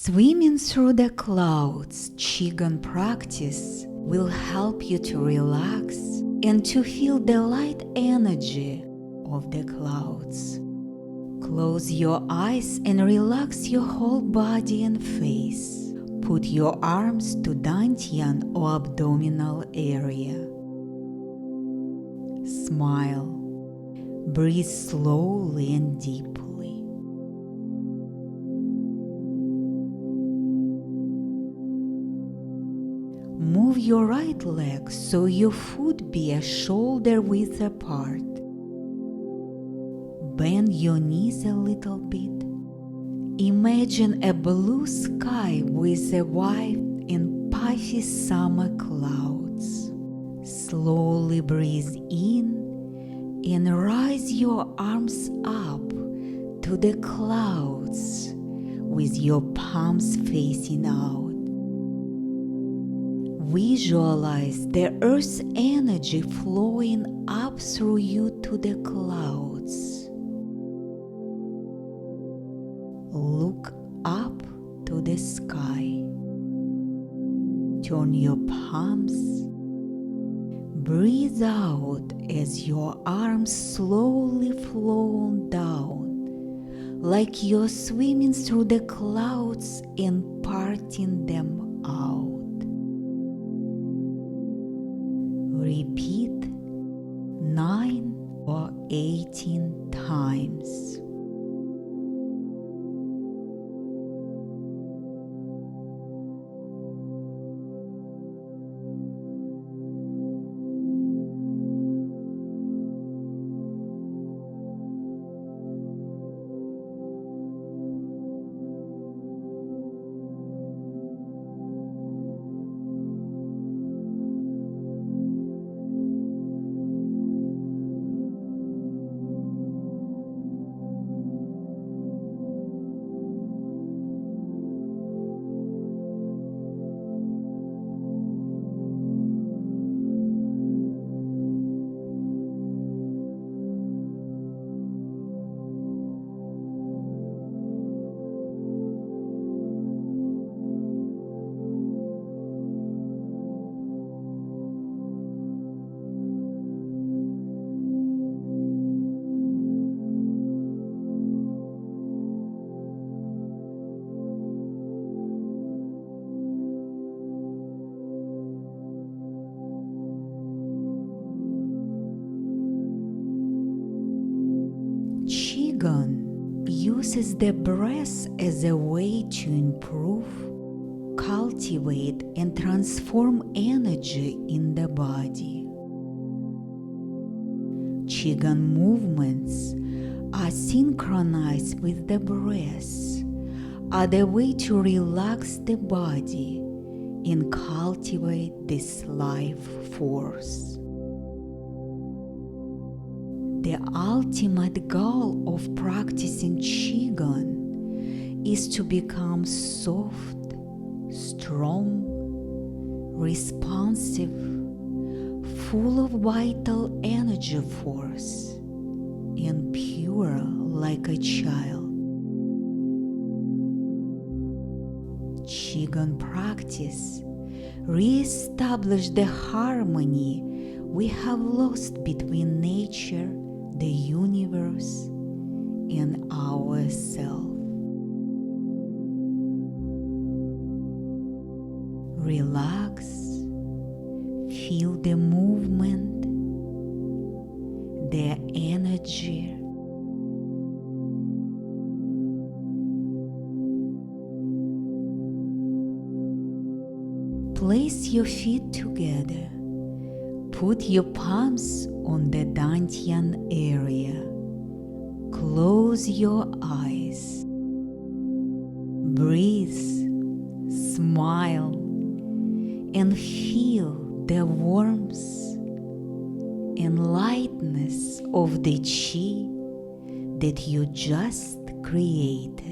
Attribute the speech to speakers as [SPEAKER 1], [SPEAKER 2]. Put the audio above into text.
[SPEAKER 1] Swimming through the clouds Qigong practice will help you to relax and to feel the light energy of the clouds. Close your eyes and relax your whole body and face. Put your arms to dantian or abdominal area. Smile. Breathe slowly and deeply. Move your right leg so your foot be a shoulder width apart. Bend your knees a little bit. Imagine a blue sky with a white and puffy summer clouds. Slowly breathe in and rise your arms up to the clouds with your palms facing out. Visualize the earth's energy flowing up through you to the clouds. Look up to the sky. Turn your palms. Breathe out as your arms slowly flow down, like you're swimming through the clouds and parting them out. Repeat 9 or 18 times. Qigong uses the breath as a way to improve, cultivate, and transform energy in the body. Qigong movements are synchronized with the breath, are the way to relax the body and cultivate this life force. The ultimate goal of practicing Qigong is to become soft, strong, responsive, full of vital energy force, and pure like a child. Qigong practice re-establishes the harmony we have lost between nature, the universe, and ourselves. Relax, feel the movement, the energy. Place your feet together. Put your palms on the dantian area. Close your eyes. Breathe, smile, and feel the warmth and lightness of the Qi that you just created.